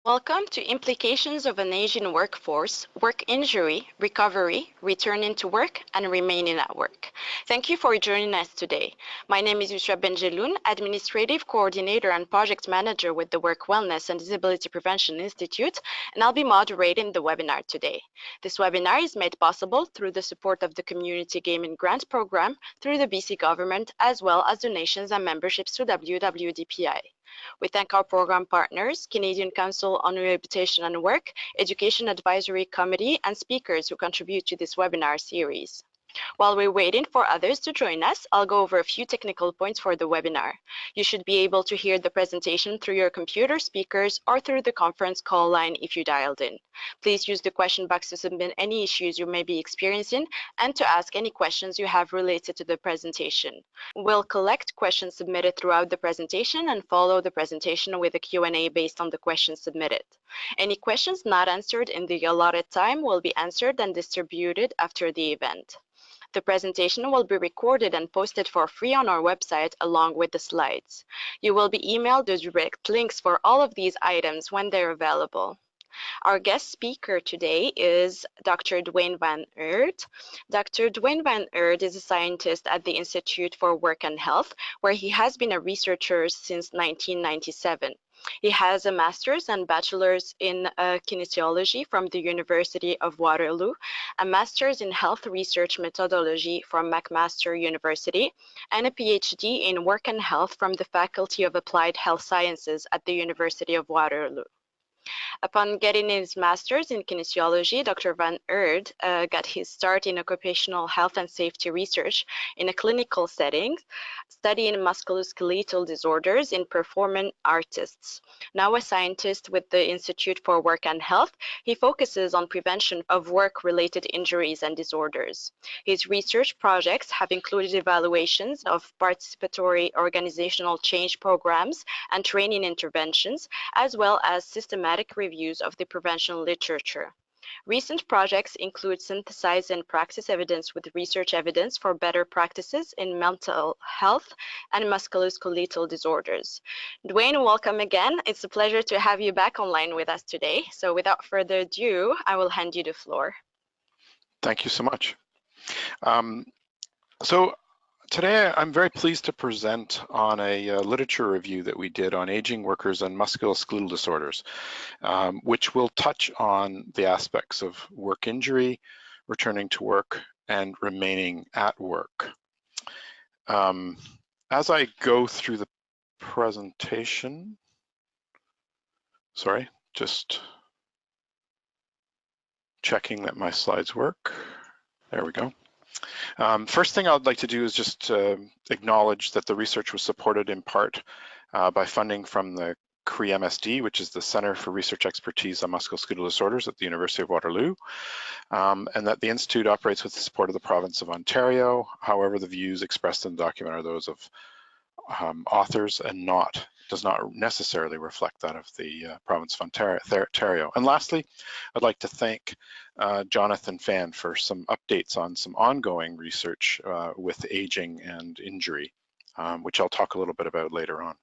Welcome to Implications of an Aging Workforce, Work Injury, Recovery, Returning to Work, and Remaining at Work. Thank you for joining us today. My name is Yusra Benjeloun, Administrative Coordinator and Project Manager with the Work Wellness and Disability Prevention Institute, and I'll be moderating the webinar today. This webinar is made possible through the support of the Community Gaming Grant Program through the BC Government, as well as donations and memberships to WWDPI. We thank our program partners, Canadian Council on Rehabilitation and Work, Education Advisory Committee, and speakers who contribute to this webinar series. While we're waiting for others to join us, I'll go over a few technical points for the webinar. You should be able to hear the presentation through your computer speakers or through the conference call line if you dialed in. Please use the question box to submit any issues you may be experiencing and to ask any questions you have related to the presentation. We'll collect questions submitted throughout the presentation and follow the presentation with a Q&A based on the questions submitted. Any questions not answered in the allotted time will be answered and distributed after the event. The presentation will be recorded and posted for free on our website along with the slides. You will be emailed the direct links for all of these items when they're available. Our guest speaker today is Dr. Dwayne Van Eerd. Dr. Dwayne Van Eerd is a scientist at the Institute for Work and Health, where he has been a researcher since 1997. He has a master's and bachelor's in kinesiology from the University of Waterloo, a master's in health research methodology from McMaster University, and a Ph.D. in work and health from the Faculty of Applied Health Sciences at the University of Waterloo. Upon getting his master's in kinesiology, Dr. Van Eerd got his start in occupational health and safety research in a clinical setting, studying musculoskeletal disorders in performing artists. Now a scientist with the Institute for Work and Health, he focuses on prevention of work-related injuries and disorders. His research projects have included evaluations of participatory organizational change programs and training interventions, as well as systematic reviews of the prevention literature. Recent projects include synthesize and practice evidence with research evidence for better practices in mental health and musculoskeletal disorders. Dwayne, welcome again. It's a pleasure to have you back online with us today. So without further ado, I will hand you the floor. Thank you so much. Today, I'm very pleased to present on a literature review that we did on aging workers and musculoskeletal disorders, which will touch on the aspects of work injury, returning to work, and remaining at work. As I go through the presentation, sorry, just checking that my slides work. There we go. First thing I'd like to do is just acknowledge that the research was supported in part by funding from the CRE-MSD, which is the Center for Research Expertise on Musculoskeletal Disorders at the University of Waterloo, and that the Institute operates with the support of the province of Ontario. However, the views expressed in the document are those of authors and does not necessarily reflect that of the province of Ontario. And lastly, I'd like to thank Jonathan Fan for some updates on some ongoing research with aging and injury, which I'll talk a little bit about later on.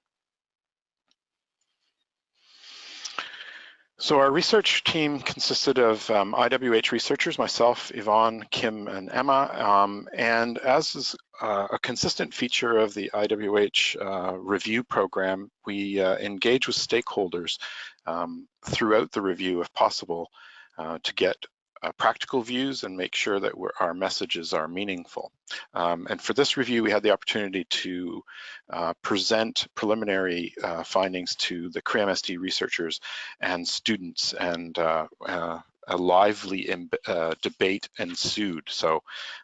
So our research team consisted of IWH researchers, myself, Yvonne, Kim, and Emma, and as is a consistent feature of the IWH review program, we engage with stakeholders throughout the review if possible to get practical views and make sure that our messages are meaningful. And for this review, we had the opportunity to present preliminary findings to the CRE-MSD researchers and students, and a lively debate ensued. So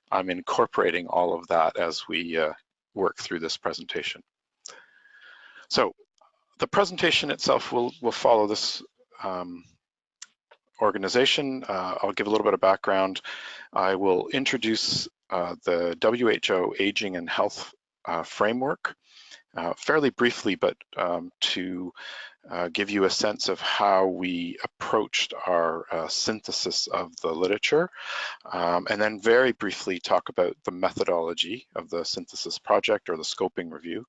I'm incorporating all of that as we work through this presentation. So the presentation itself will follow this organization. I'll give a little bit of background. I will introduce the WHO Aging and Health Framework fairly briefly, but to give you a sense of how we approached our synthesis of the literature, and then very briefly talk about the methodology of the synthesis project or the scoping review.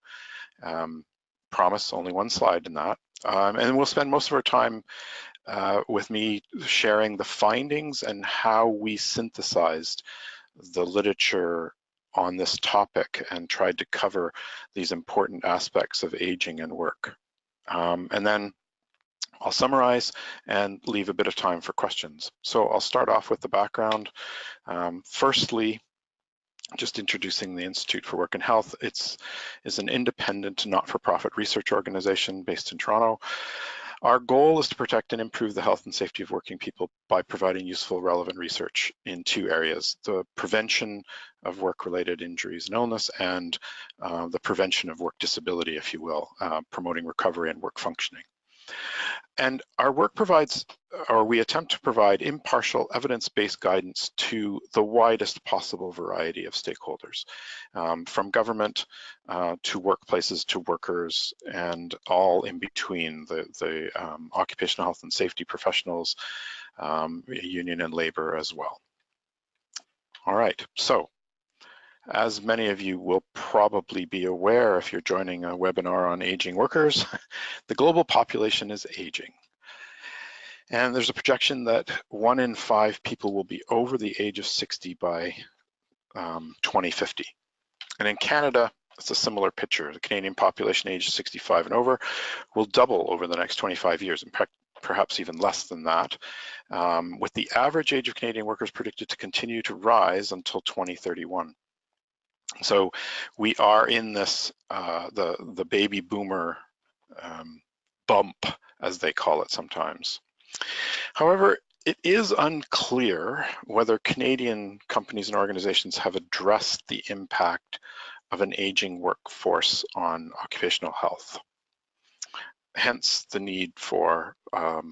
promise only one slide in that. And we'll spend most of our time with me sharing the findings and how we synthesized the literature on this topic and tried to cover these important aspects of aging and work. And then I'll summarize and leave a bit of time for questions. So I'll start off with the background. Firstly, just introducing the Institute for Work and Health. It's an independent, not-for-profit research organization based in Toronto. Our goal is to protect and improve the health and safety of working people by providing useful, relevant research in two areas: the prevention of work-related injuries and illness, and the prevention of work disability, if you will, promoting recovery and work functioning. And our work provides, or we attempt to provide, impartial, evidence-based guidance to the widest possible variety of stakeholders, from government to workplaces to workers and all in between, the occupational health and safety professionals, union and labor as well. All right, so as many of you will probably be aware if you're joining a webinar on aging workers, the global population is aging. And there's a projection that 1 in 5 people will be over the age of 60 by 2050. And in Canada, it's a similar picture. The Canadian population age 65 and over will double over the next 25 years, and perhaps even less than that, with the average age of Canadian workers predicted to continue to rise until 2031. So we are in this, the baby boomer bump, as they call it sometimes. However, it is unclear whether Canadian companies and organizations have addressed the impact of an aging workforce on occupational health. Hence the need for a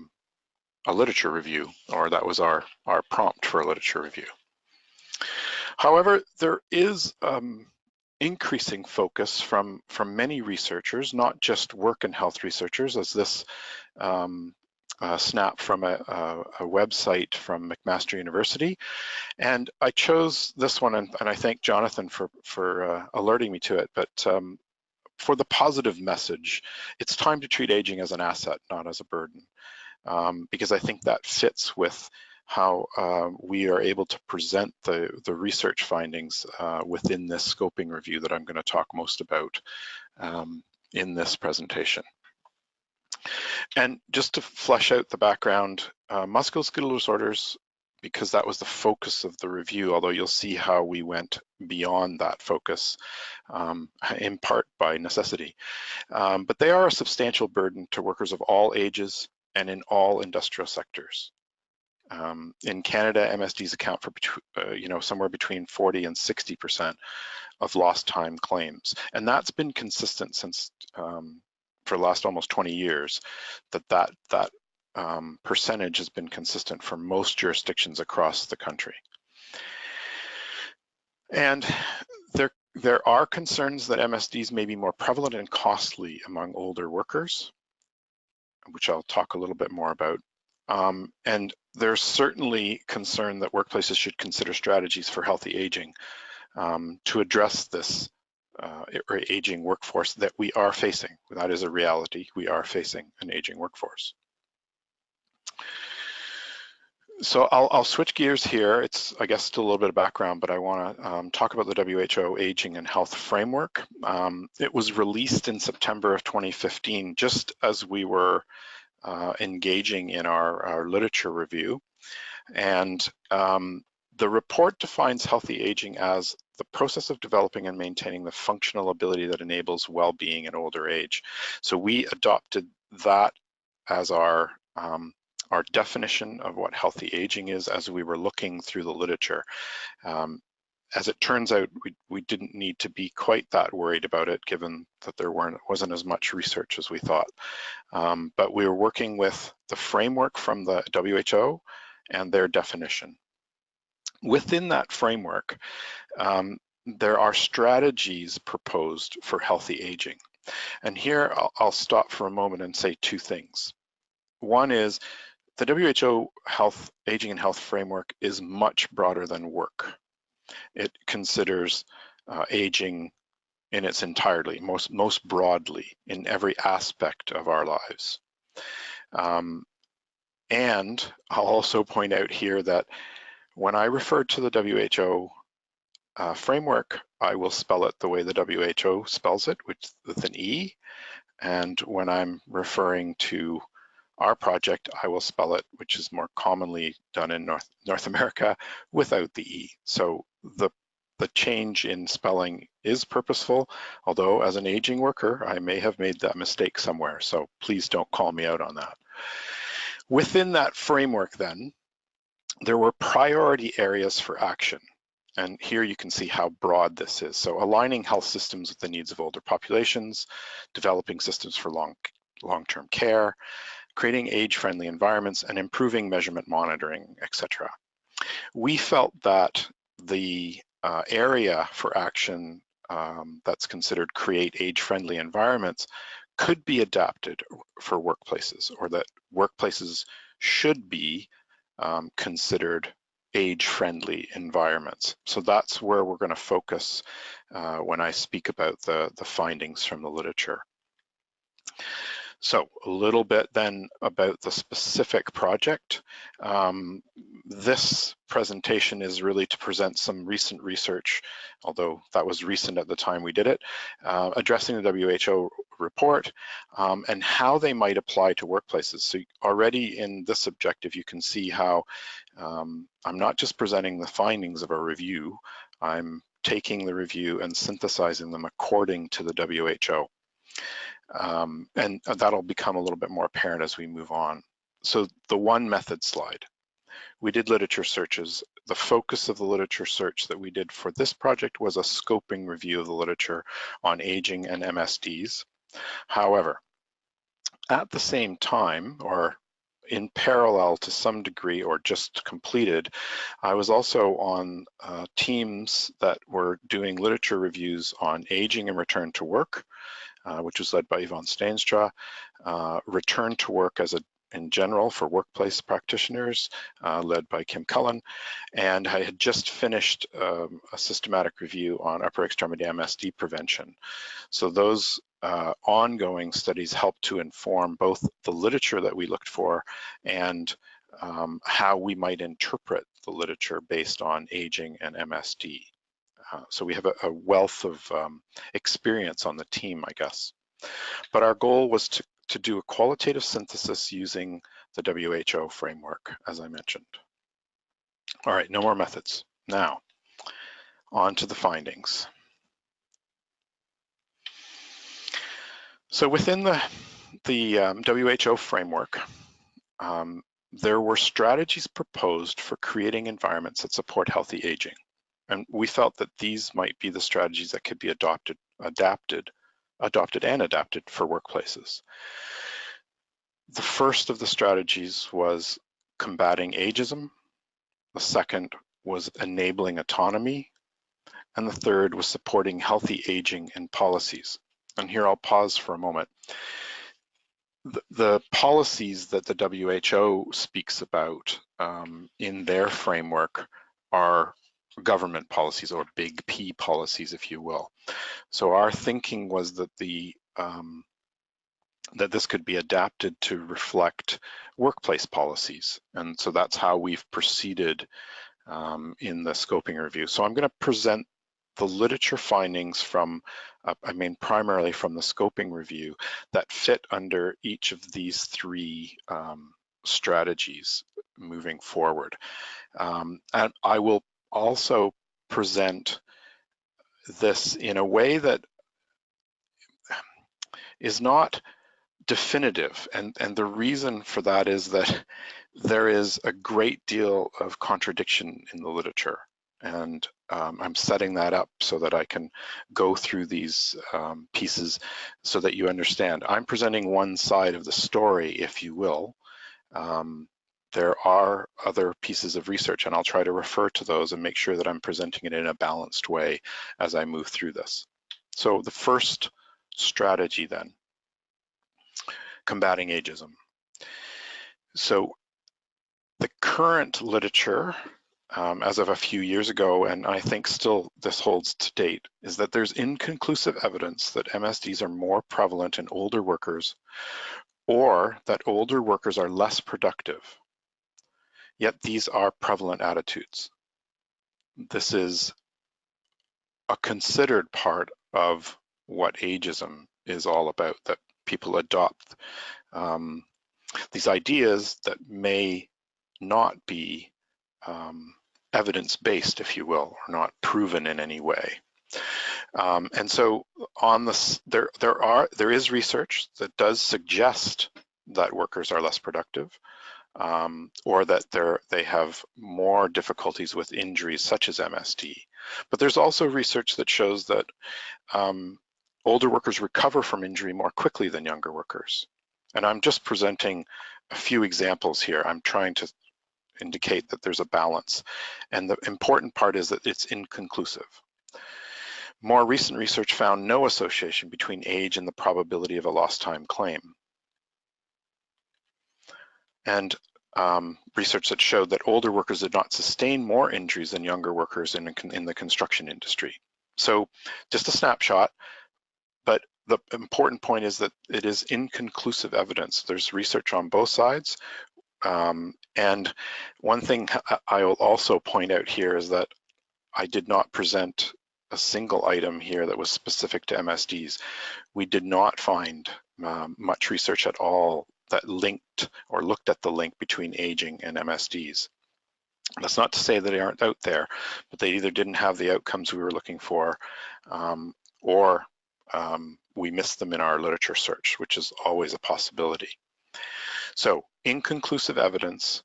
literature review, or that was our prompt for a literature review. However, there is increasing focus from many researchers, not just work and health researchers, as this snap from a website from McMaster University. And I chose this one, and I thank Jonathan for alerting me to it, but for the positive message, it's time to treat aging as an asset, not as a burden, because I think that fits with how we are able to present the research findings within this scoping review that I'm going to talk most about in this presentation. And just to flesh out the background, musculoskeletal disorders, because that was the focus of the review, although you'll see how we went beyond that focus, in part by necessity. But they are a substantial burden to workers of all ages and in all industrial sectors. In Canada, MSDs account for somewhere between 40 and 60% of lost time claims, and that's been consistent since for the last almost 20 years. That percentage has been consistent for most jurisdictions across the country. And there are concerns that MSDs may be more prevalent and costly among older workers, which I'll talk a little bit more about. And there's certainly concern that workplaces should consider strategies for healthy aging to address this aging workforce that we are facing. That is a reality. We are facing an aging workforce. So I'll switch gears here. It's, I guess, still a little bit of background, but I want to talk about the WHO Aging and Health Framework. It was released in September of 2015, just as we were engaging in our literature review. And the report defines healthy aging as the process of developing and maintaining the functional ability that enables well-being in older age. So we adopted that as our definition of what healthy aging is as we were looking through the literature. As it turns out, we didn't need to be quite that worried about it, given that there wasn't as much research as we thought. But we were working with the framework from the WHO and their definition. Within that framework, there are strategies proposed for healthy aging. And here I'll stop for a moment and say two things. One is the WHO Aging and Health Framework is much broader than work. It considers aging in its entirety, most broadly in every aspect of our lives. And I'll also point out here that when I refer to the WHO framework, I will spell it the way the WHO spells it, which with an E. And when I'm referring to our project, I will spell it, which is more commonly done in North America, without the E. So the change in spelling is purposeful, although as an aging worker, I may have made that mistake somewhere. So please don't call me out on that. Within that framework then, there were priority areas for action. And here you can see how broad this is. So aligning health systems with the needs of older populations, developing systems for long-term care, creating age-friendly environments, and improving measurement monitoring, etc. We felt that the area for action that's considered create age-friendly environments could be adapted for workplaces, or that workplaces should be considered age-friendly environments. So that's where we're going to focus when I speak about the findings from the literature. So a little bit then about the specific project. This presentation is really to present some recent research, although that was recent at the time we did it, addressing the WHO report and how they might apply to workplaces. So already in this objective, you can see how I'm not just presenting the findings of a review, I'm taking the review and synthesizing them according to the WHO. And that'll become a little bit more apparent as we move on. So the one method slide, we did literature searches. The focus of the literature search that we did for this project was a scoping review of the literature on aging and MSDs. However, at the same time, or in parallel to some degree, or just completed, I was also on teams that were doing literature reviews on aging and return to work, which was led by Yvonne Steinstra, return to work in general for workplace practitioners, led by Kim Cullen, and I had just finished a systematic review on upper extremity MSD prevention. So those ongoing studies helped to inform both the literature that we looked for and how we might interpret the literature based on aging and MSD. So we have a wealth of experience on the team, I guess. But our goal was to do a qualitative synthesis using the WHO framework, as I mentioned. All right, no more methods. Now, on to the findings. So within the WHO framework, there were strategies proposed for creating environments that support healthy aging. And we felt that these might be the strategies that could be adopted for workplaces. The first of the strategies was combating ageism. The second was enabling autonomy. And the third was supporting healthy aging and policies. And here I'll pause for a moment. The policies that the WHO speaks about in their framework are government policies, or big P policies, if you will. So our thinking was that that this could be adapted to reflect workplace policies. And so that's how we've proceeded in the scoping review. So I'm going to present the literature findings from, primarily from the scoping review that fit under each of these three strategies moving forward. And I will also present this in a way that is not definitive. And the reason for that is that there is a great deal of contradiction in the literature. And I'm setting that up so that I can go through these pieces so that you understand. I'm presenting one side of the story, if you will. There are other pieces of research, and I'll try to refer to those and make sure that I'm presenting it in a balanced way as I move through this. So the first strategy then, combating ageism. So the current literature as of a few years ago, and I think still this holds to date, is that there's inconclusive evidence that MSDs are more prevalent in older workers, or that older workers are less productive. Yet these are prevalent attitudes. This is a considered part of what ageism is all about, that people adopt these ideas that may not be evidence-based, if you will, or not proven in any way. And so on this, there is research that does suggest that workers are less productive, or that they have more difficulties with injuries such as MSD. But there's also research that shows that older workers recover from injury more quickly than younger workers. And I'm just presenting a few examples here. I'm trying to indicate that there's a balance. And the important part is that it's inconclusive. More recent research found no association between age and the probability of a lost time claim. And research that showed that older workers did not sustain more injuries than younger workers in the construction industry. So just a snapshot, but the important point is that it is inconclusive evidence. There's research on both sides. And one thing I will also point out here is that I did not present a single item here that was specific to MSDs. We did not find much research at all that linked or looked at the link between aging and MSDs. That's not to say that they aren't out there, but they either didn't have the outcomes we were looking for, or we missed them in our literature search, which is always a possibility. So inconclusive evidence,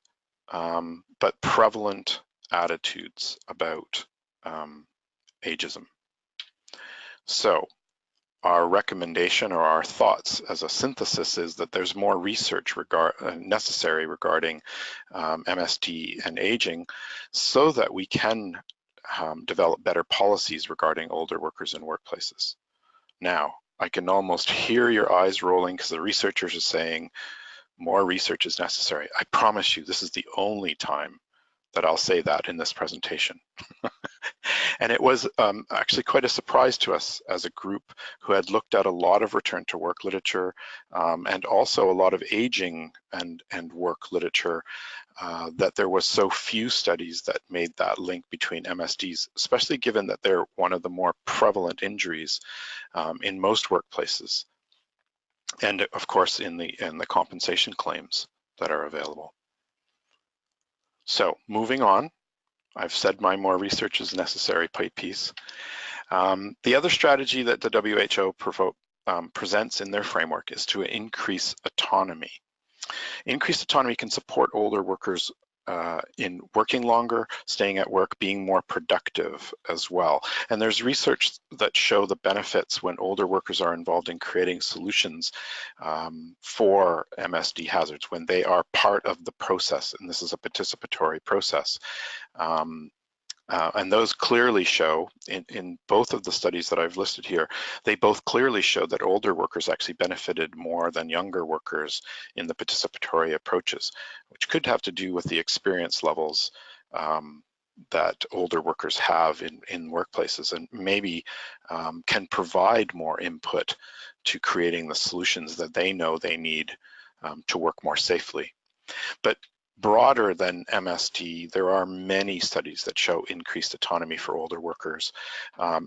but prevalent attitudes about ageism. So our recommendation or our thoughts as a synthesis is that there's more research necessary regarding MSD and aging, so that we can develop better policies regarding older workers in workplaces. Now, I can almost hear your eyes rolling because the researchers are saying more research is necessary. I promise you, this is the only time that I'll say that in this presentation. And it was actually quite a surprise to us as a group who had looked at a lot of return to work literature, and also a lot of aging and work literature, that there was so few studies that made that link between MSDs, especially given that they're one of the more prevalent injuries in most workplaces, and of course in the compensation claims that are available. So moving on, I've said my more research is necessary piece. The other strategy that the WHO presents in their framework is to increase autonomy. Increased autonomy can support older workers in working longer, staying at work, being more productive as well. And there's research that show the benefits when older workers are involved in creating solutions for MSD hazards, when they are part of the process, and this is a participatory process. And those clearly show, in both of the studies that I've listed here, they both clearly show that older workers actually benefited more than younger workers in the participatory approaches, which could have to do with the experience levels that older workers have in workplaces, and maybe can provide more input to creating the solutions that they know they need to work more safely. But broader than MSD, there are many studies that show increased autonomy for older workers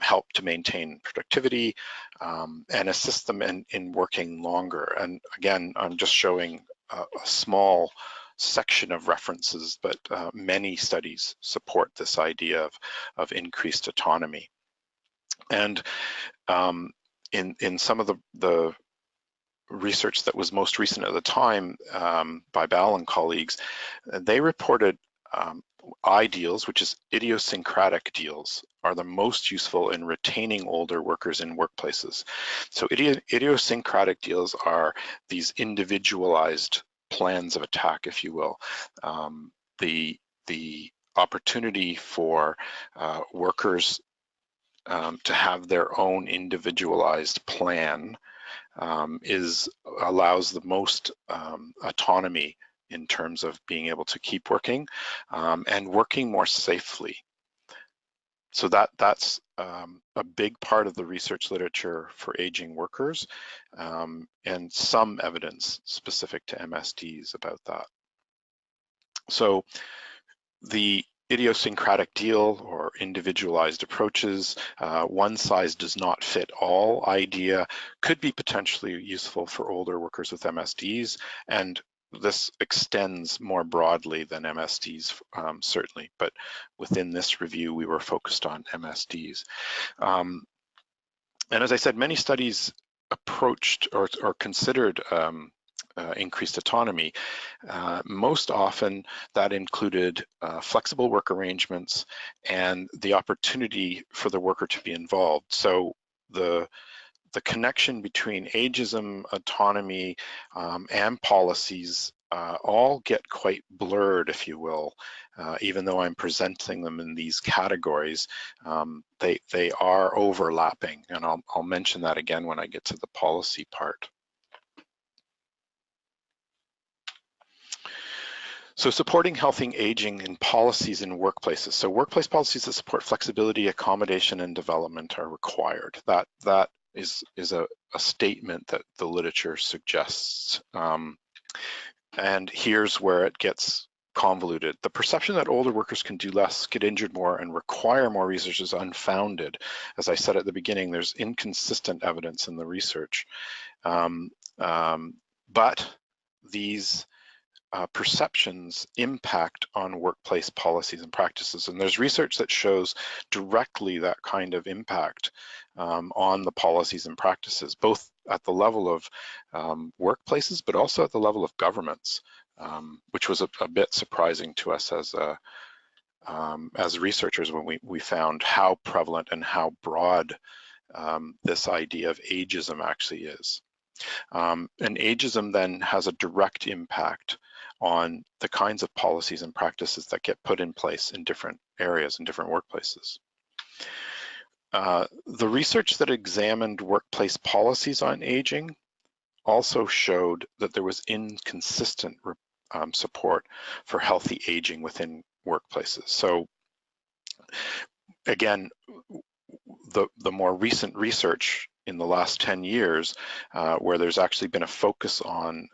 help to maintain productivity and assist them in working longer. And again, I'm just showing a small section of references, but many studies support this idea of increased autonomy. And in some of the research that was most recent at the time by Ball and colleagues, they reported ideals, which is idiosyncratic deals, are the most useful in retaining older workers in workplaces. So idiosyncratic deals are these individualized plans of attack, if you will. The opportunity for workers to have their own individualized plan allows the most autonomy in terms of being able to keep working and working more safely. So that's a big part of the research literature for aging workers, and some evidence specific to MSDs about that. So the idiosyncratic deal or individualized approaches, one size does not fit all idea could be potentially useful for older workers with MSDs, and this extends more broadly than MSDs, certainly, but within this review, we were focused on MSDs. And as I said, many studies approached or considered increased autonomy. Most often that included flexible work arrangements and the opportunity for the worker to be involved. So the connection between ageism, autonomy, and policies all get quite blurred, if you will, even though I'm presenting them in these categories. They are overlapping, and I'll mention that again when I get to the policy part. So supporting healthy aging in policies in workplaces. So workplace policies that support flexibility, accommodation, and development are required. That is a statement that the literature suggests. And here's where it gets convoluted. The perception that older workers can do less, get injured more, and require more research is unfounded. As I said at the beginning, there's inconsistent evidence in the research. But these perceptions impact on workplace policies and practices. And there's research that shows directly that kind of impact on the policies and practices, both at the level of workplaces, but also at the level of governments, which was a bit surprising to us as researchers when we found how prevalent and how broad this idea of ageism actually is. And ageism then has a direct impact on the kinds of policies and practices that get put in place in different areas and different workplaces. The research that examined workplace policies on aging also showed that there was inconsistent support for healthy aging within workplaces. So again, the more recent research in the last 10 years, where there's actually been a focus on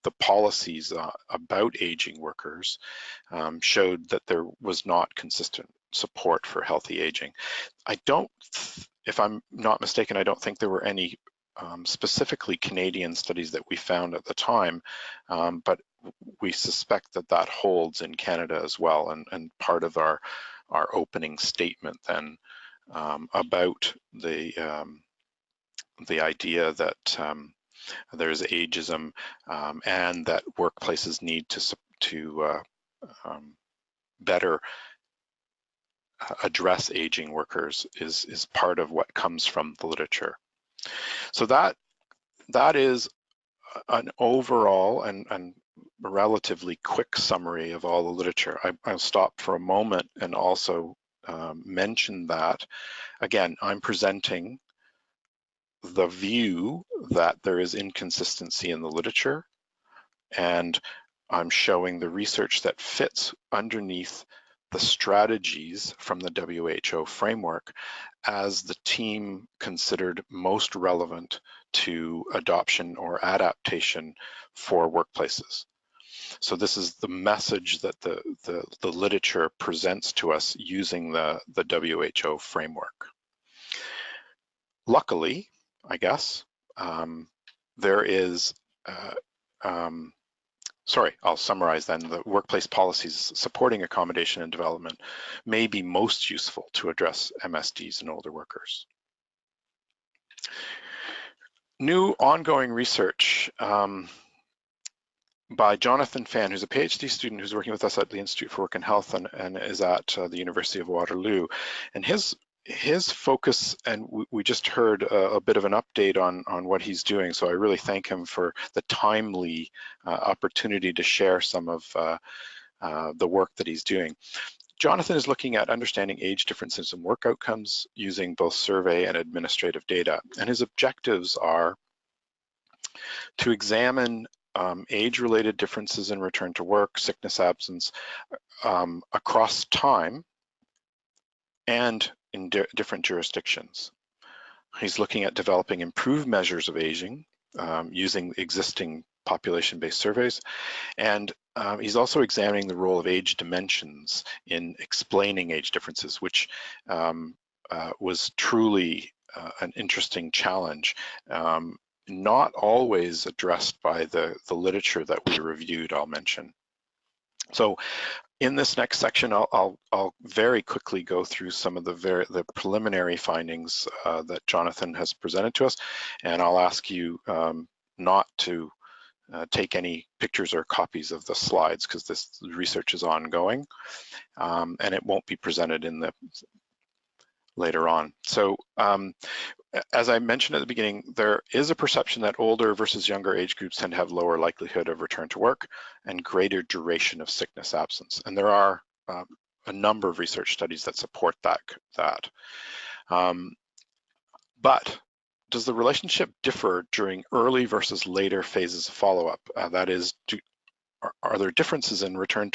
the policies about aging workers, showed that there was not consistent support for healthy aging. If I'm not mistaken, I don't think there were any specifically Canadian studies that we found at the time, but we suspect that that holds in Canada as well, and part of our opening statement then about the idea that there's ageism and that workplaces need to better address aging workers is part of what comes from the literature. So that is an overall and relatively quick summary of all the literature. I'll stop for a moment and also mention that, again, I'm presenting the view that there is inconsistency in the literature, and I'm showing the research that fits underneath the strategies from the WHO framework as the team considered most relevant to adoption or adaptation for workplaces. So this is the message that the literature presents to us using the WHO framework. Luckily, I guess, there is, sorry, I'll summarize then. The workplace policies supporting accommodation and development may be most useful to address MSDs in older workers. New ongoing research by Jonathan Fan, who's a PhD student who's working with us at the Institute for Work and Health and is at the University of Waterloo. And his focus, and we just heard a bit of an update on what he's doing, so I really thank him for the timely opportunity to share some of the work that he's doing. Jonathan is looking at understanding age differences in work outcomes using both survey and administrative data, and his objectives are to examine age-related differences in return to work, sickness absence, across time and in different jurisdictions. He's looking at developing improved measures of aging using existing population-based surveys, and he's also examining the role of age dimensions in explaining age differences, which was truly an interesting challenge, not always addressed by the literature that we reviewed, I'll mention. So in this next section, I'll very quickly go through some of the preliminary findings that Jonathan has presented to us, and I'll ask you not to take any pictures or copies of the slides because this research is ongoing, and it won't be presented in the later on. So as I mentioned at the beginning, there is a perception that older versus younger age groups tend to have lower likelihood of return to work and greater duration of sickness absence. And there are a number of research studies that support that. But does the relationship differ during early versus later phases of follow-up? That is, are there differences in return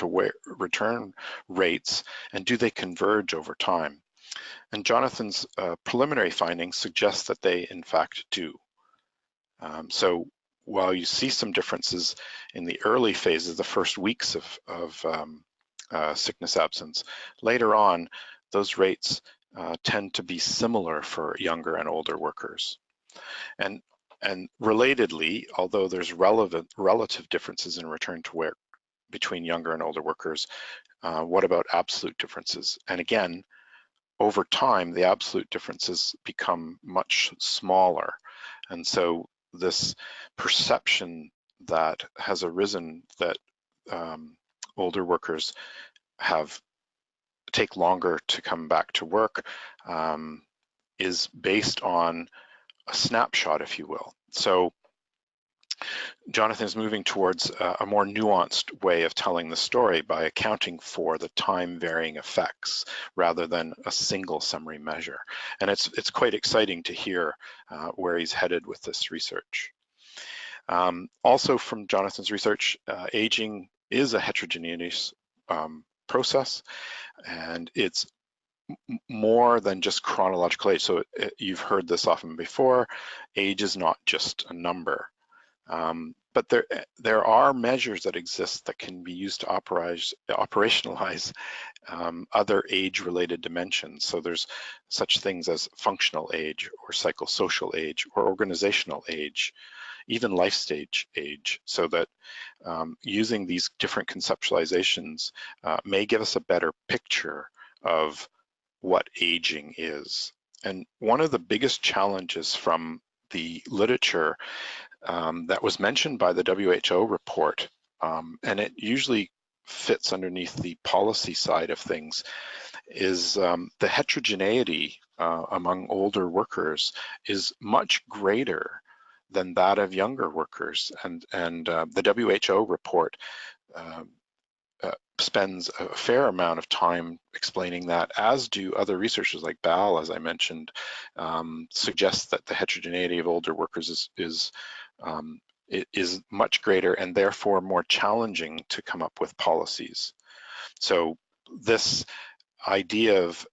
rates, and do they converge over time? And Jonathan's preliminary findings suggest that they in fact do. So while you see some differences in the early phases, the first weeks of sickness absence, later on, those rates tend to be similar for younger and older workers. And relatedly, although there's relative differences in return to work between younger and older workers, what about absolute differences? And again, over time, the absolute differences become much smaller. And so this perception that has arisen that older workers take longer to come back to work is based on a snapshot, if you will. So Jonathan is moving towards a more nuanced way of telling the story by accounting for the time varying effects rather than a single summary measure. And it's quite exciting to hear where he's headed with this research. Also from Jonathan's research, aging is a heterogeneous process, and it's more than just chronological age. So you've heard this often before, age is not just a number. But there are measures that exist that can be used to operationalize other age-related dimensions. So there's such things as functional age or psychosocial age or organizational age, even life stage age, so that using these different conceptualizations may give us a better picture of what aging is. And one of the biggest challenges from the literature that was mentioned by the WHO report, and it usually fits underneath the policy side of things, is the heterogeneity among older workers is much greater than that of younger workers. And the WHO report spends a fair amount of time explaining that, as do other researchers like Bal, as I mentioned, suggests that the heterogeneity of older workers is much greater and therefore more challenging to come up with policies. So this idea of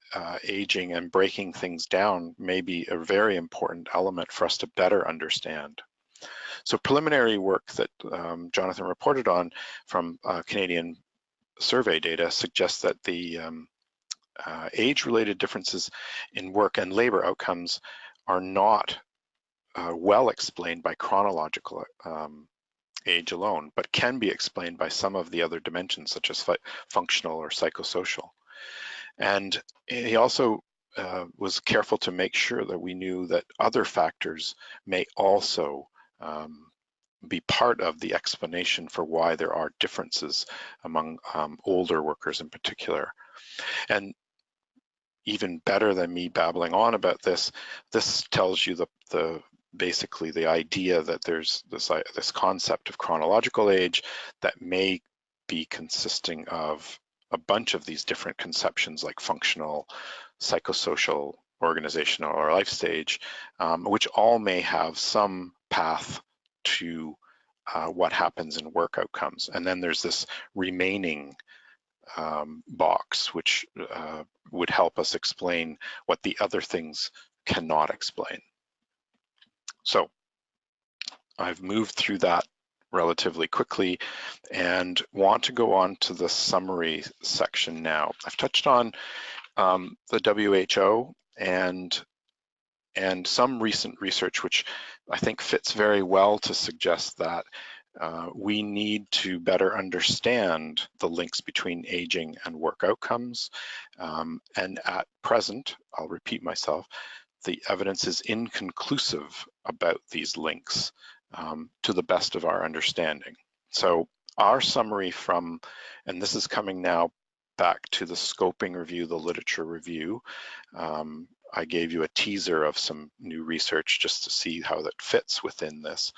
aging and breaking things down may be a very important element for us to better understand. So preliminary work that Jonathan reported on from Canadian survey data suggests that the age-related differences in work and labor outcomes are not well explained by chronological age alone, but can be explained by some of the other dimensions, such as functional or psychosocial. And he also was careful to make sure that we knew that other factors may also be part of the explanation for why there are differences among older workers in particular. And even better than me babbling on about this, this tells you basically the idea that there's this concept of chronological age that may be consisting of a bunch of these different conceptions like functional, psychosocial, organizational, or life stage, which all may have some path to what happens in work outcomes. And then there's this remaining box, which would help us explain what the other things cannot explain. So I've moved through that relatively quickly and want to go on to the summary section now. I've touched on the WHO and some recent research, which I think fits very well to suggest that we need to better understand the links between aging and work outcomes. And at present, I'll repeat myself, the evidence is inconclusive about these links to the best of our understanding. So our summary from, and this is coming now back to the scoping review, the literature review. I gave you a teaser of some new research just to see how that fits within this,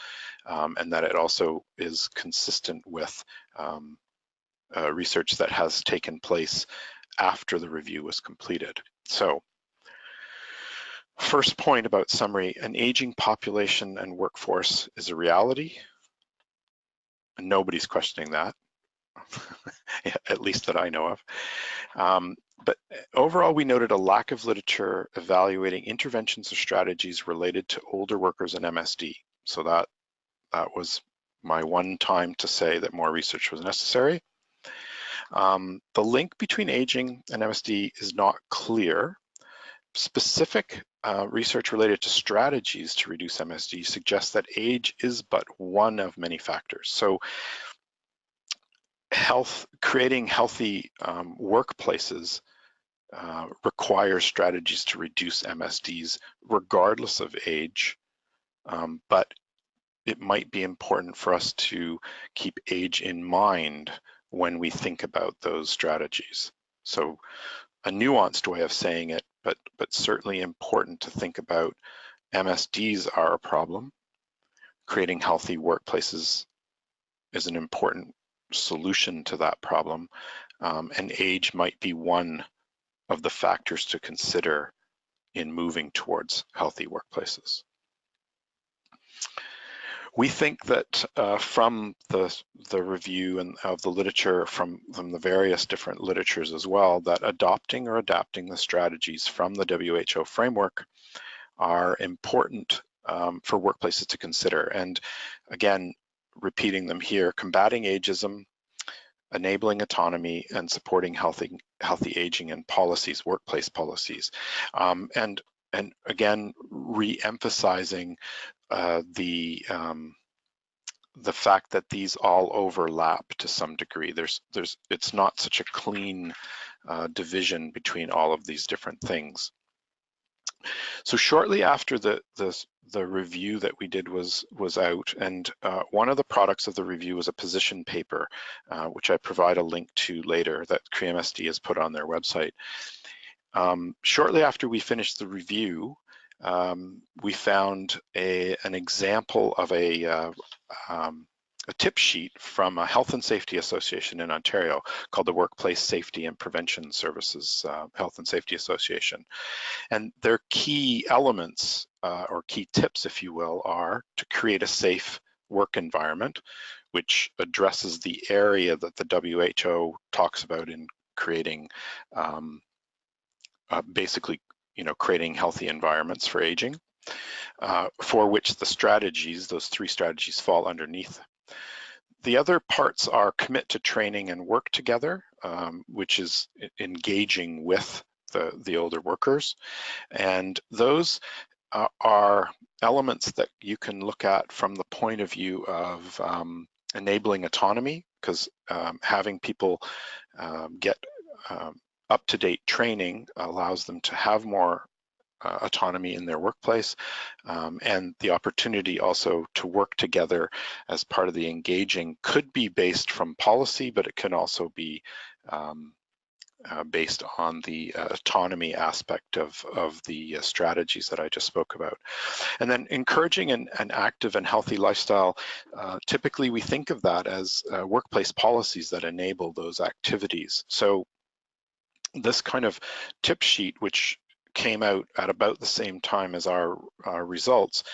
and that it also is consistent with research that has taken place after the review was completed. So, first point about summary, an aging population and workforce is a reality, and nobody's questioning that, at least that I know of. But overall, we noted a lack of literature evaluating interventions or strategies related to older workers and MSD. So that was my one time to say that more research was necessary. The link between aging and MSD is not clear. Specific research related to strategies to reduce MSD suggests that age is but one of many factors. So creating healthy workplaces requires strategies to reduce MSDs regardless of age, but it might be important for us to keep age in mind when we think about those strategies. So a nuanced way of saying it, but certainly important to think about MSDs are a problem. Creating healthy workplaces is an important solution to that problem, and age might be one of the factors to consider in moving towards healthy workplaces. We think that from the review and of the literature from the various different literatures as well, that adopting or adapting the strategies from the WHO framework are important for workplaces to consider. And again, repeating them here, combating ageism, enabling autonomy, and supporting healthy aging and policies, workplace policies. And again, re-emphasizing the fact that these all overlap to some degree. It's not such a clean division between all of these different things. So shortly after the review that we did was out, and one of the products of the review was a position paper, which I provide a link to later that CREAMSD has put on their website. Shortly after we finished the review, we found an example of a tip sheet from a health and safety association in Ontario called the Workplace Safety and Prevention Services Health and Safety Association. And their key elements, or key tips, if you will, are to create a safe work environment, which addresses the area that the WHO talks about in creating, basically, creating healthy environments for aging, for which the strategies, those 3 strategies, fall underneath. The other parts are commit to training and work together, which is engaging with the older workers. And those are elements that you can look at from the point of view of enabling autonomy, because having people get up-to-date training allows them to have more autonomy in their workplace, and the opportunity also to work together as part of the engaging could be based from policy, but it can also be based on the autonomy aspect of the strategies that I just spoke about. And then encouraging an active and healthy lifestyle, typically we think of that as workplace policies that enable those activities. So this kind of tip sheet, which came out at about the same time as our results,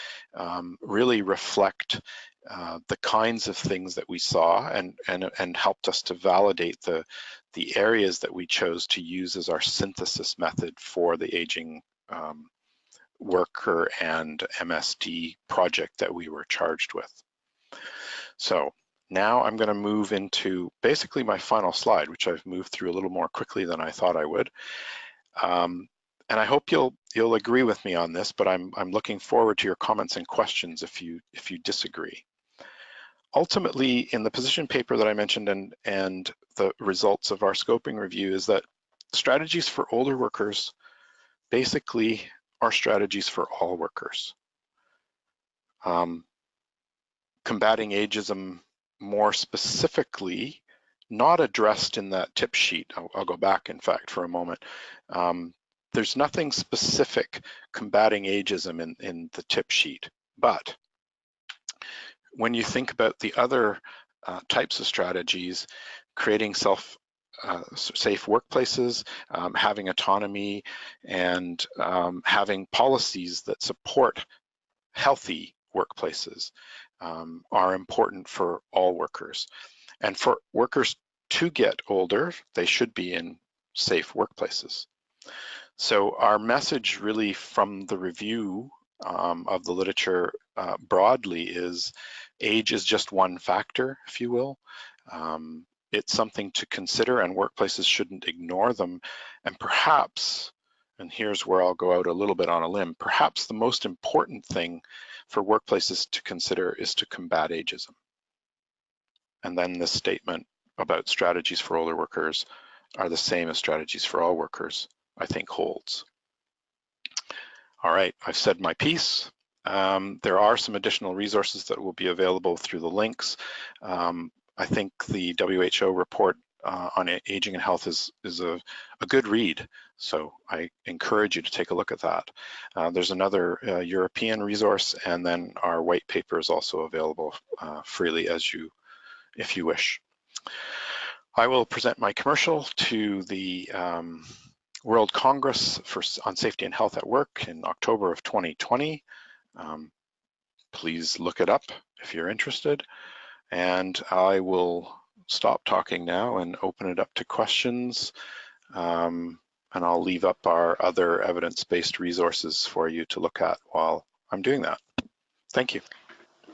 really reflect the kinds of things that we saw and helped us to validate the areas that we chose to use as our synthesis method for the aging worker and MSD project that we were charged with. So now I'm going to move into basically my final slide, which I've moved through a little more quickly than I thought I would. And I hope you'll agree with me on this, but I'm looking forward to your comments and questions if you disagree. Ultimately, in the position paper that I mentioned and the results of our scoping review is that strategies for older workers basically are strategies for all workers. Combating ageism more specifically, not addressed in that tip sheet. I'll go back, in fact, for a moment. There's nothing specific combating ageism in the tip sheet, but when you think about the other types of strategies, creating safe workplaces, having autonomy, and having policies that support healthy workplaces are important for all workers. And for workers to get older, they should be in safe workplaces. So our message really from the review of the literature broadly is age is just one factor, if you will. It's something to consider and workplaces shouldn't ignore them. And perhaps, and here's where I'll go out a little bit on a limb, perhaps the most important thing for workplaces to consider is to combat ageism. And then this statement about strategies for older workers are the same as strategies for all workers, I think holds. All right, I've said my piece. There are some additional resources that will be available through the links. I think the WHO report on aging and health is a good read, so I encourage you to take a look at that. There's another European resource, and then our white paper is also available freely if you wish. I will present my commercial to the World Congress on Safety and Health at Work in October of 2020. Please look it up if you're interested. And I will stop talking now and open it up to questions. And I'll leave up our other evidence-based resources for you to look at while I'm doing that. Thank you.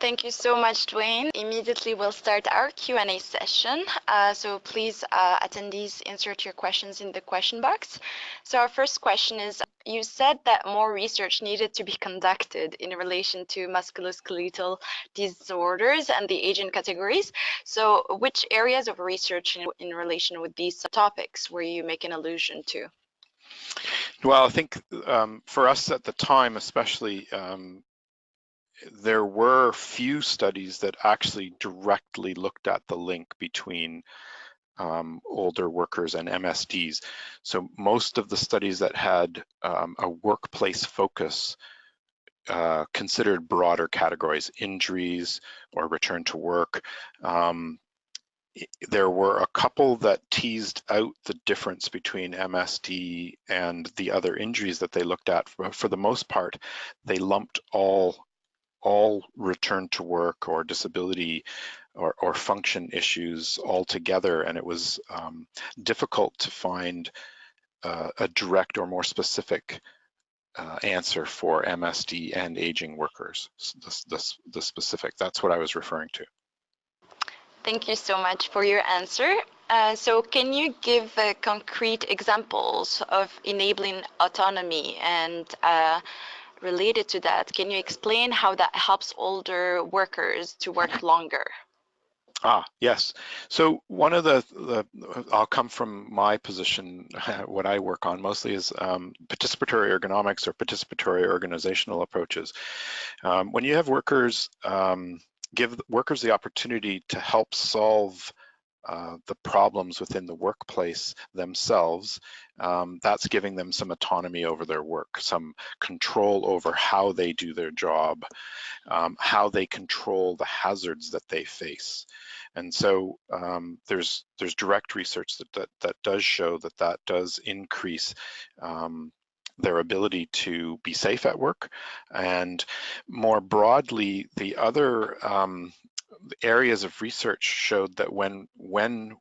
Thank you so much, Dwayne. Immediately we'll start our Q&A session. So please, attendees, insert your questions in the question box. So our first question is, you said that more research needed to be conducted in relation to musculoskeletal disorders and the aging categories. So which areas of research in relation with these topics were you making allusion to? Well, I think for us at the time, especially, there were few studies that actually directly looked at the link between older workers and MSDs. So most of the studies that had a workplace focus considered broader categories, injuries or return to work. There were a couple that teased out the difference between MSD and the other injuries that they looked at. For the most part, they lumped all return to work or disability or function issues all together, and it was difficult to find a direct or more specific answer for MSD and aging workers. The specific, that's what I was referring to. Thank you so much for your answer. So can you give concrete examples of enabling autonomy, and related to that, can you explain how that helps older workers to work longer? Yes. So one of I'll come from my position, what I work on mostly is participatory ergonomics or participatory organizational approaches. When you have workers, give workers the opportunity to help solve the problems within the workplace themselves, that's giving them some autonomy over their work, some control over how they do their job, how they control the hazards that they face. And so there's direct research that does show that does increase their ability to be safe at work. And more broadly, the other areas of research showed that when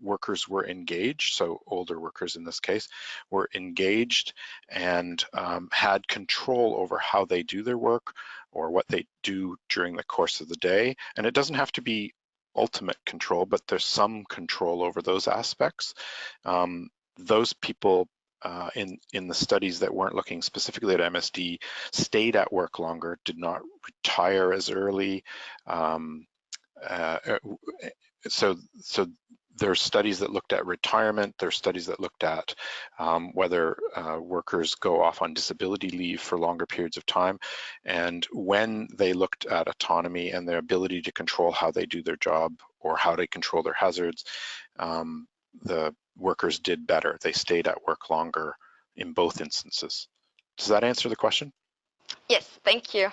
workers were engaged, so older workers in this case, were engaged and had control over how they do their work or what they do during the course of the day, and it doesn't have to be ultimate control, but there's some control over those aspects. Those people in the studies that weren't looking specifically at MSD stayed at work longer, did not retire as early. So there's studies that looked at retirement, there's studies that looked at whether workers go off on disability leave for longer periods of time. And when they looked at autonomy and their ability to control how they do their job or how they control their hazards, the workers did better. They stayed at work longer in both instances. Does that answer the question? Yes, thank you.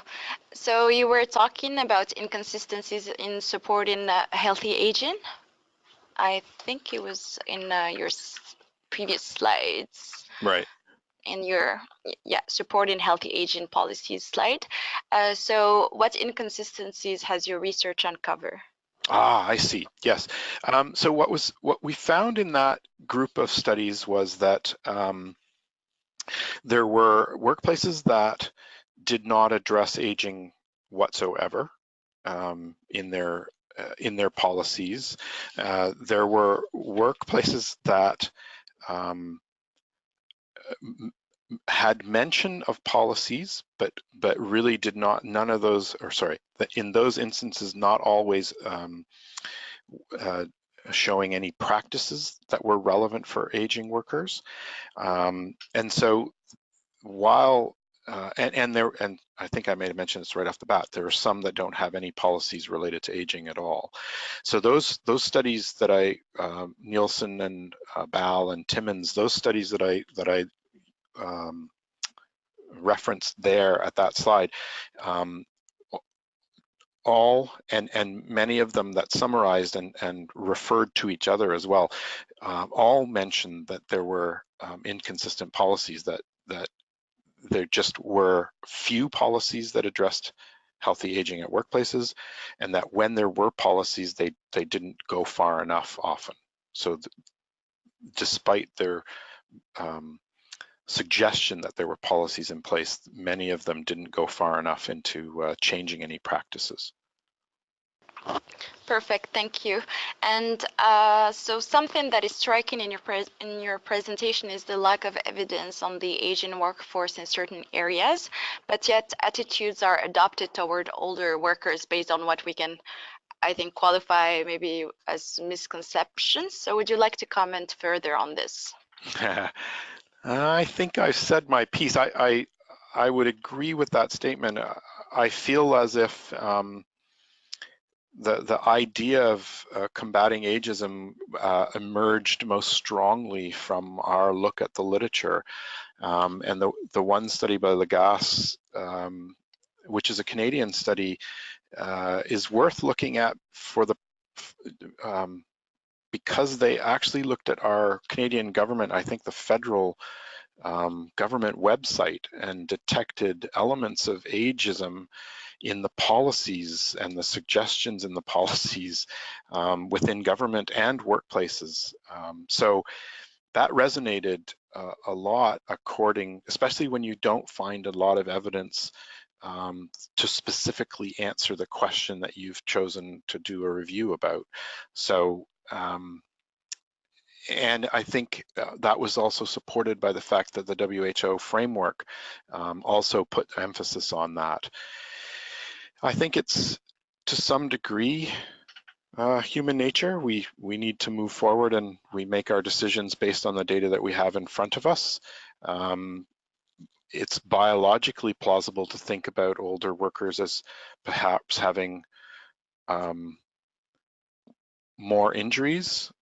So you were talking about inconsistencies in supporting healthy aging. I think it was in your previous slides. Right. In your supporting healthy aging policies slide. So what inconsistencies has your research uncovered? Ah, I see. Yes. So what we found in that group of studies was that there were workplaces that did not address aging whatsoever in their policies. There were workplaces that had mention of policies, but really did not. None of those, or sorry, in those instances, not always showing any practices that were relevant for aging workers. And so while and I think I may have mentioned this right off the bat, there are some that don't have any policies related to aging at all. So those studies that Nielsen and Ball and Timmons, those studies that I referenced there at that slide, all and many of them that summarized and referred to each other as well, all mentioned that there were inconsistent policies, that there just were few policies that addressed healthy aging at workplaces, and that when there were policies, they didn't go far enough often. So despite their suggestion that there were policies in place, many of them didn't go far enough into changing any practices. Perfect, thank you. And so something that is striking in your presentation is the lack of evidence on the Asian workforce in certain areas, but yet attitudes are adopted toward older workers based on what we can, I think, qualify maybe as misconceptions. So would you like to comment further on this? I think I've said my piece. I would agree with that statement. I feel as if the idea of combating ageism emerged most strongly from our look at the literature. And the one study by Lagasse, which is a Canadian study, is worth looking at for the because they actually looked at our Canadian government, I think the federal government website, and detected elements of ageism in the policies and the suggestions in the policies within government and workplaces. So that resonated a lot, especially when you don't find a lot of evidence to specifically answer the question that you've chosen to do a review about. So and I think that was also supported by the fact that the WHO framework also put emphasis on that. I think it's to some degree human nature. We need to move forward, and we make our decisions based on the data that we have in front of us. It's biologically plausible to think about older workers as perhaps having more injuries,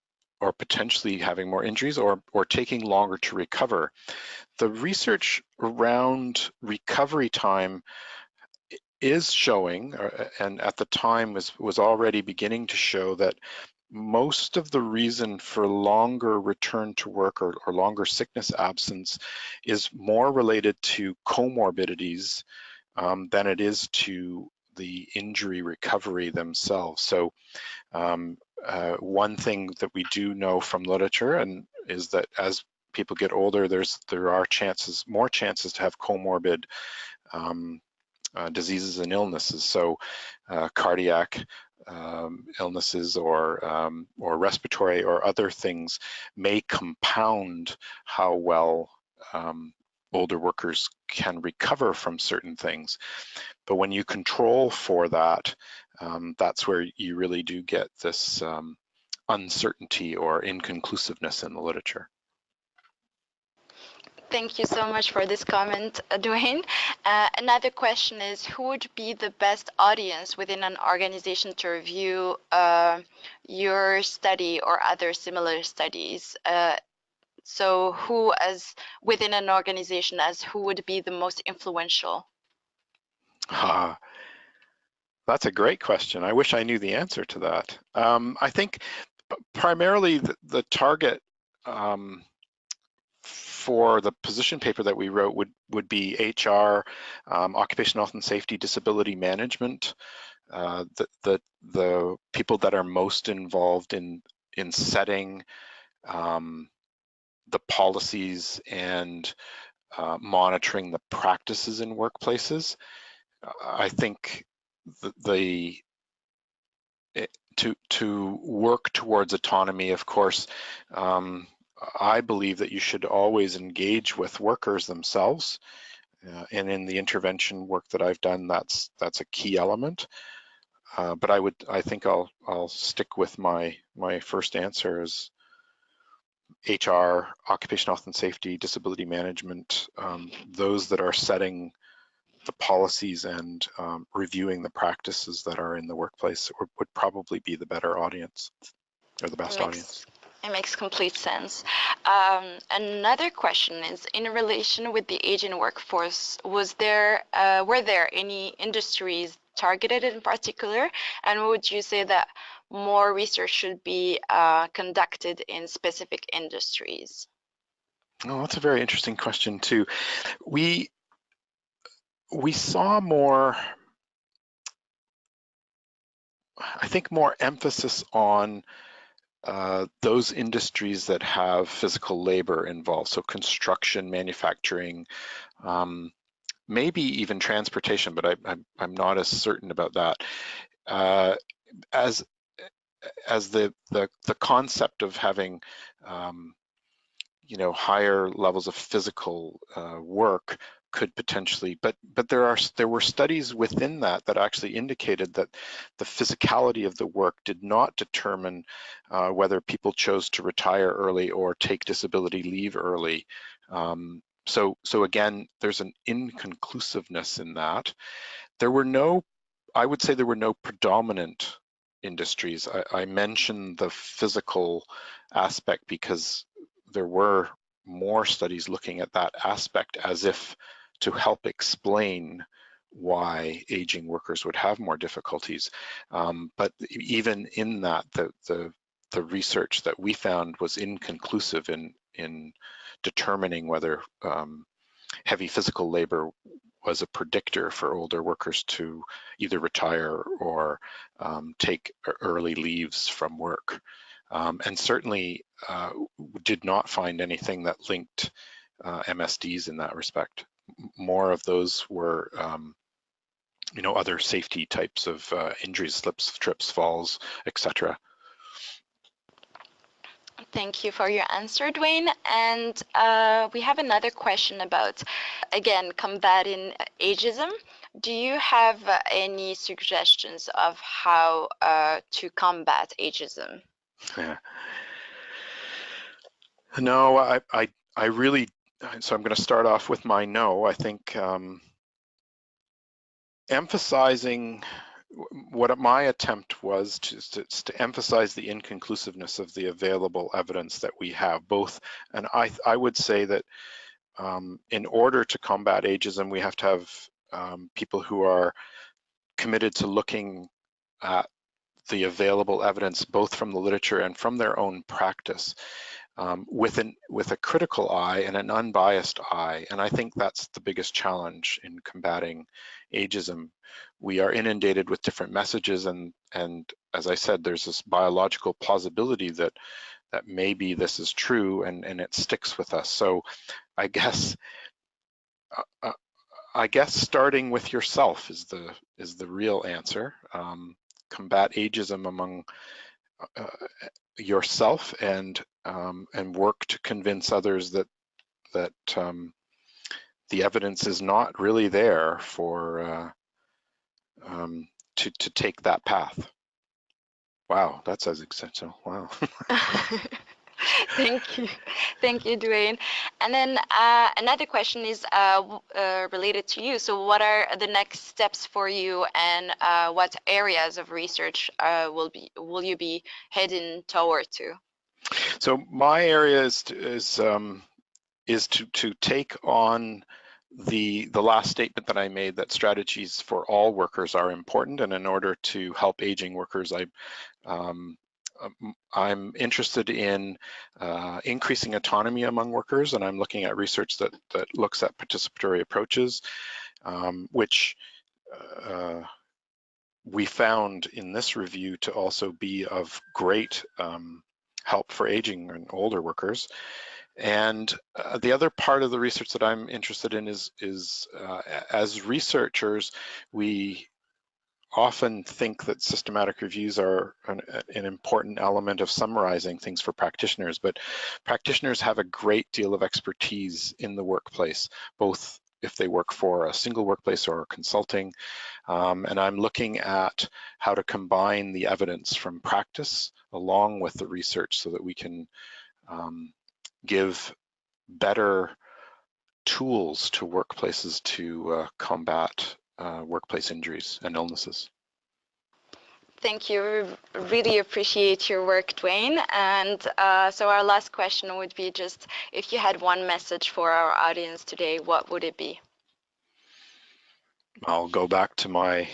or potentially having more injuries, or taking longer to recover. The research around recovery time is showing, and at the time was already beginning to show, that most of the reason for longer return to work or longer sickness absence is more related to comorbidities than it is to the injury recovery themselves. So one thing that we do know from literature and is that as people get older, there are more chances to have comorbid diseases and illnesses. So cardiac illnesses or respiratory or other things may compound how well older workers can recover from certain things. But when you control for that, that's where you really do get this uncertainty or inconclusiveness in the literature. Thank you so much for this comment, Dwayne. Another question is, who would be the best audience within an organization to review your study or other similar studies? So who within an organization who would be the most influential? That's a great question. I wish I knew the answer to that. I think primarily the target for the position paper that we wrote would be HR, occupational health and safety, disability management, the people that are most involved in setting the policies and monitoring the practices in workplaces. I think to work towards autonomy, of course, I believe that you should always engage with workers themselves, and in the intervention work that I've done, that's a key element. But I think I'll stick with my first answer as HR, occupational health and safety, disability management, those that are setting the policies and reviewing the practices that are in the workplace would probably be the better audience or the best audience. It makes complete sense. Another question is, in relation with the aging workforce, were there any industries targeted in particular? And would you say that more research should be conducted in specific industries? Oh, that's a very interesting question too. We saw more, I think, more emphasis on those industries that have physical labor involved, so construction, manufacturing, maybe even transportation, but I'm not as certain about that. As the concept of having higher levels of physical work could potentially, but there were studies within that actually indicated that the physicality of the work did not determine whether people chose to retire early or take disability leave early. So again, there's an inconclusiveness in that. I would say there were no predominant industries. I mentioned the physical aspect because there were more studies looking at that aspect as if to help explain why aging workers would have more difficulties. But even in that, the research that we found was inconclusive in determining whether heavy physical labor was a predictor for older workers to either retire or take early leaves from work. And certainly did not find anything that linked MSDs in that respect. More of those were other safety types of injuries, slips, trips, falls, etc. Thank you for your answer, Dwayne. And we have another question about, again, combating ageism. Do you have any suggestions of how to combat ageism? Yeah. No, I really, so I'm going to start off with my no. I think emphasizing what my attempt was to emphasize the inconclusiveness of the available evidence that we have both, and I would say that in order to combat ageism, we have to have people who are committed to looking at the available evidence, both from the literature and from their own practice, with a critical eye and an unbiased eye. And I think that's the biggest challenge in combating ageism. We are inundated with different messages, and as I said, there's this biological plausibility that maybe this is true, and it sticks with us. So I guess starting with yourself is the real answer. Combat ageism among yourself, and work to convince others that the evidence is not really there for to take that path. Wow, that's as existential. Wow. Thank you, Dwayne. And then another question is related to you. So, what are the next steps for you, and what areas of research will you be heading toward to? So, my area is to take on the last statement that I made, that strategies for all workers are important, and in order to help aging workers, I'm interested in increasing autonomy among workers, and I'm looking at research that looks at participatory approaches, which we found in this review to also be of great help for aging and older workers. And the other part of the research that I'm interested in is as researchers, we often think that systematic reviews are an important element of summarizing things for practitioners, but practitioners have a great deal of expertise in the workplace, both if they work for a single workplace or consulting. And I'm looking at how to combine the evidence from practice along with the research so that we can give better tools to workplaces to combat workplace injuries and illnesses. Thank you. We really appreciate your work, Dwayne. And so our last question would be just, if you had one message for our audience today, what would it be? I'll go back to my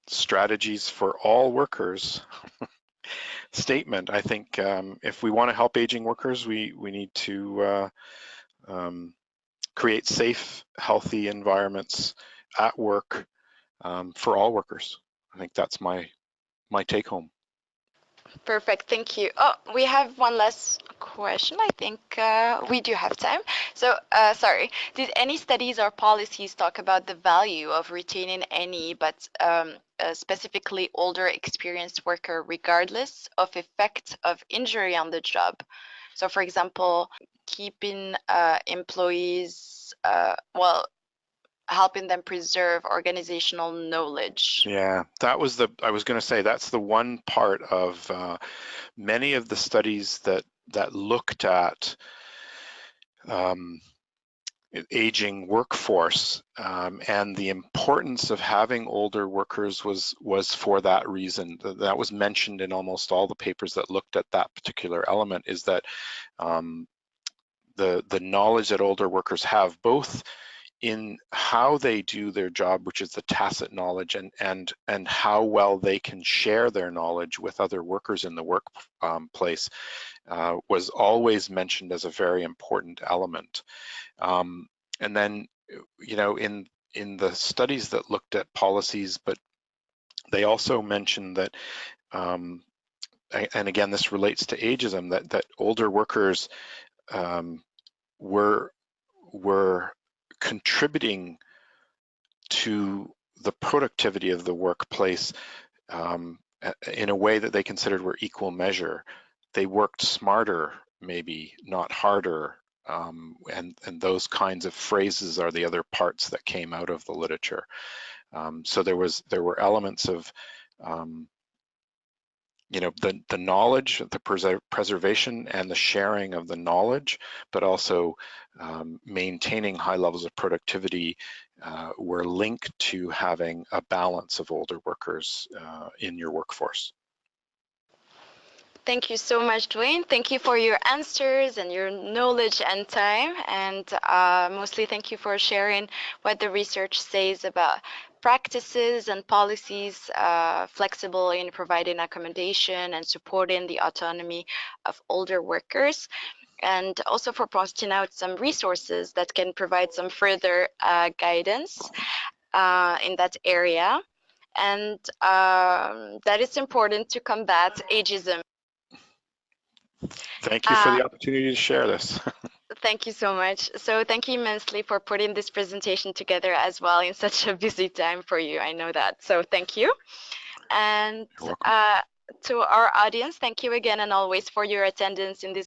strategies for all workers statement. I think if we want to help aging workers, we need to create safe, healthy environments at work for all workers. I think that's my take home. Perfect, thank you. Oh, we have one last question. I think we do have time. So, sorry, did any studies or policies talk about the value of retaining any, but specifically older experienced worker, regardless of effect of injury on the job? So, for example, keeping employees, helping them preserve organizational knowledge. Yeah, that was I was going to say, that's the one part of many of the studies that looked at aging workforce and the importance of having older workers was for that reason. That was mentioned in almost all the papers that looked at that particular element, is that the knowledge that older workers have, both in how they do their job, which is the tacit knowledge, and how well they can share their knowledge with other workers in the workplace, was always mentioned as a very important element. And then, you know, in the studies that looked at policies, but they also mentioned that, and again, this relates to ageism, that older workers were contributing to the productivity of the workplace in a way that they considered were equal measure. They worked smarter, maybe, not harder, and those kinds of phrases are the other parts that came out of the literature. So there were elements of you know, the knowledge, the preservation and the sharing of the knowledge, but also maintaining high levels of productivity were linked to having a balance of older workers in your workforce. Thank you so much, Dwayne. Thank you for your answers and your knowledge and time. And mostly thank you for sharing what the research says about practices and policies flexible in providing accommodation and supporting the autonomy of older workers, and also for posting out some resources that can provide some further guidance in that area, and that it's important to combat ageism. Thank you for the opportunity to share this. Thank you so much. So thank you immensely for putting this presentation together as well in such a busy time for you. I know that. So thank you. And You're welcome. to our audience, thank you again and always for your attendance in this